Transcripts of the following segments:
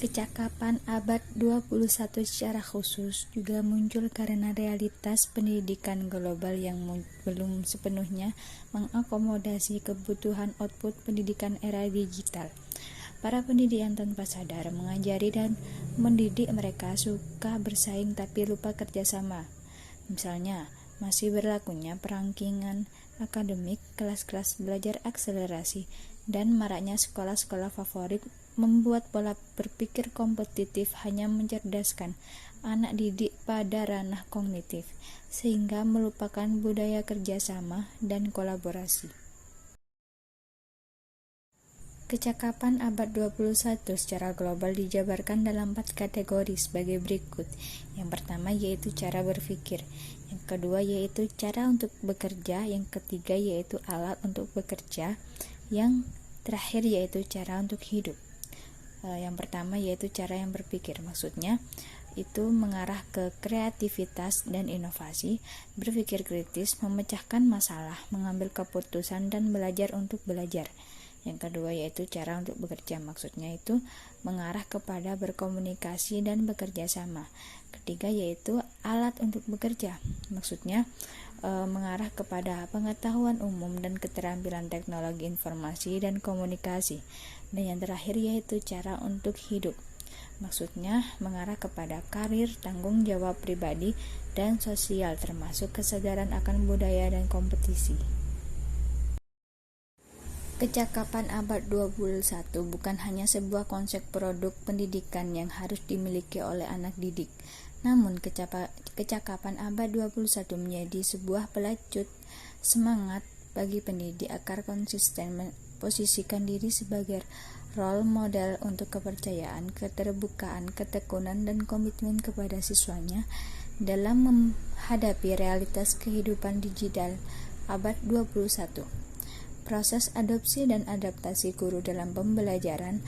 Kecakapan abad 21 secara khusus juga muncul karena realitas pendidikan global yang belum sepenuhnya mengakomodasi kebutuhan output pendidikan era digital. Para pendidik yang tanpa sadar mengajari dan mendidik mereka suka bersaing tapi lupa kerjasama. Misalnya, masih berlakunya perangkingan akademik, kelas-kelas belajar akselerasi, dan maraknya sekolah-sekolah favorit membuat pola berpikir kompetitif hanya mencerdaskan anak didik pada ranah kognitif, sehingga melupakan budaya kerjasama dan kolaborasi. Kecakapan abad 21 secara global dijabarkan dalam 4 kategori sebagai berikut. Yang pertama yaitu cara berpikir, yang kedua yaitu cara untuk bekerja, yang ketiga yaitu alat untuk bekerja, yang terakhir yaitu cara untuk hidup. Yang pertama yaitu cara yang berpikir, maksudnya itu mengarah ke kreativitas dan inovasi, berpikir kritis, memecahkan masalah, mengambil keputusan, dan belajar untuk belajar. Yang kedua yaitu cara untuk bekerja, maksudnya itu mengarah kepada berkomunikasi dan bekerja sama. Ketiga yaitu alat untuk bekerja, maksudnya mengarah kepada pengetahuan umum dan keterampilan teknologi informasi dan komunikasi. Dan yang terakhir yaitu cara untuk hidup, maksudnya mengarah kepada karir, tanggung jawab pribadi dan sosial, termasuk kesadaran akan budaya dan kompetisi. Kecakapan abad 21 bukan hanya sebuah konsep produk pendidikan yang harus dimiliki oleh anak didik, namun kecakapan abad 21 menjadi sebuah pelacut semangat bagi pendidik agar konsisten memposisikan diri sebagai role model untuk kepercayaan, keterbukaan, ketekunan, dan komitmen kepada siswanya dalam menghadapi realitas kehidupan digital abad 21. Proses adopsi dan adaptasi guru dalam pembelajaran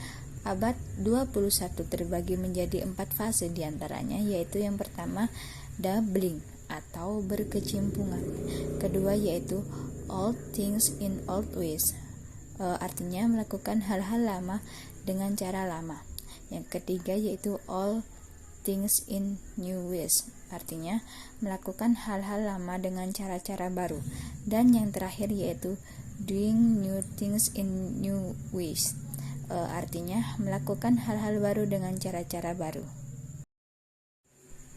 abad 21 terbagi menjadi 4 fase diantaranya, yaitu yang pertama doubling atau berkecimpungan, kedua yaitu old things in old ways, artinya melakukan hal-hal lama dengan cara lama. Yang ketiga yaitu all things in new ways, artinya melakukan hal-hal lama dengan cara-cara baru. Dan yang terakhir yaitu doing new things in new ways, artinya melakukan hal-hal baru dengan cara-cara baru.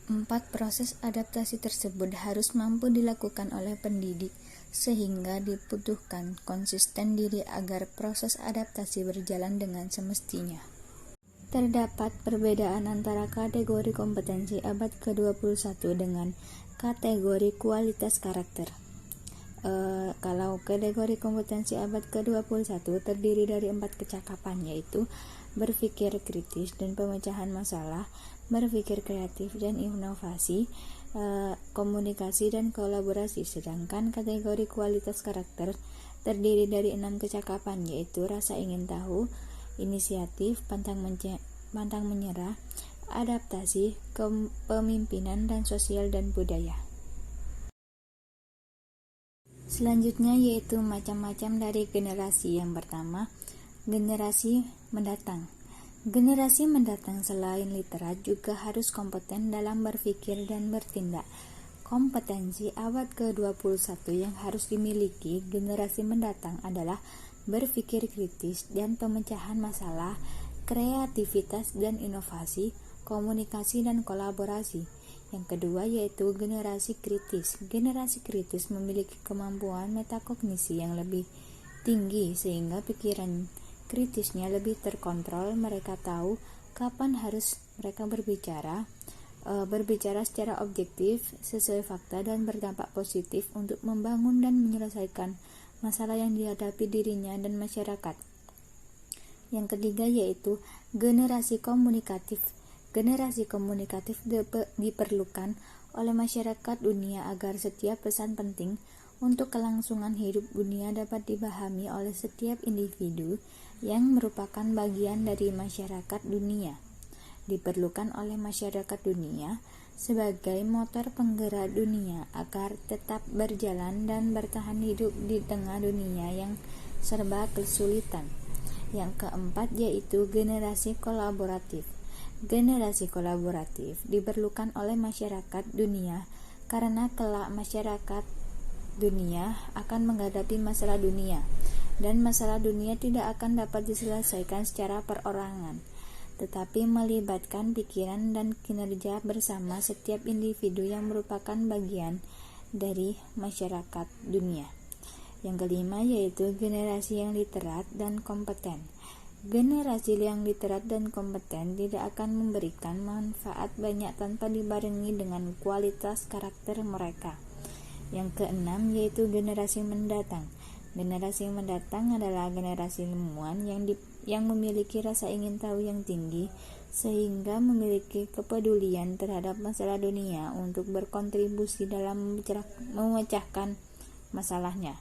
4 proses adaptasi tersebut harus mampu dilakukan oleh pendidik, sehingga dibutuhkan konsisten diri agar proses adaptasi berjalan dengan semestinya. Terdapat perbedaan antara kategori kompetensi abad ke-21 dengan kategori kualitas karakter. Kalau kategori kompetensi abad ke-21 terdiri dari 4 kecakapan, yaitu berpikir kritis dan pemecahan masalah, berpikir kreatif dan inovasi, komunikasi dan kolaborasi. Sedangkan kategori kualitas karakter terdiri dari 6 kecakapan, yaitu rasa ingin tahu, inisiatif, pantang menyerah, adaptasi, kepemimpinan, dan sosial dan budaya. Selanjutnya yaitu macam-macam dari generasi. Yang pertama, generasi mendatang. Generasi mendatang selain literat juga harus kompeten dalam berpikir dan bertindak. Kompetensi abad ke-21 yang harus dimiliki generasi mendatang adalah berpikir kritis dan pemecahan masalah, kreativitas dan inovasi, komunikasi dan kolaborasi. Yang kedua yaitu generasi kritis. Generasi kritis memiliki kemampuan metakognisi yang lebih tinggi sehingga pikiran kritisnya lebih terkontrol. Mereka tahu kapan harus mereka berbicara secara objektif, sesuai fakta dan berdampak positif untuk membangun dan menyelesaikan masalah yang dihadapi dirinya dan masyarakat. Yang ketiga yaitu generasi komunikatif. Generasi komunikatif diperlukan oleh masyarakat dunia agar setiap pesan penting untuk kelangsungan hidup dunia dapat dipahami oleh setiap individu yang merupakan bagian dari masyarakat dunia. Diperlukan oleh masyarakat dunia sebagai motor penggerak dunia agar tetap berjalan dan bertahan hidup di tengah dunia yang serba kesulitan. Yang keempat yaitu generasi kolaboratif. Generasi kolaboratif diperlukan oleh masyarakat dunia karena kelak masyarakat dunia akan menghadapi masalah dunia, dan masalah dunia tidak akan dapat diselesaikan secara perorangan, tetapi melibatkan pikiran dan kinerja bersama setiap individu yang merupakan bagian dari masyarakat dunia. Yang kelima yaitu generasi yang literat dan kompeten. Generasi yang literat dan kompeten tidak akan memberikan manfaat banyak tanpa dibarengi dengan kualitas karakter mereka. Yang keenam yaitu generasi mendatang. Generasi mendatang adalah generasi ilmuwan yang memiliki rasa ingin tahu yang tinggi, sehingga memiliki kepedulian terhadap masalah dunia untuk berkontribusi dalam memecahkan masalahnya.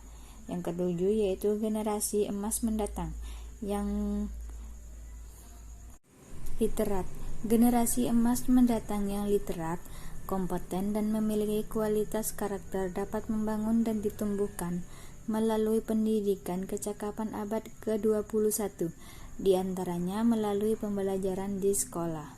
Yang ketujuh yaitu generasi emas mendatang yang literat. Generasi emas mendatang yang literat, kompeten, dan memiliki kualitas karakter dapat membangun dan ditumbuhkan melalui pendidikan kecakapan abad ke-21, di antaranya melalui pembelajaran di sekolah.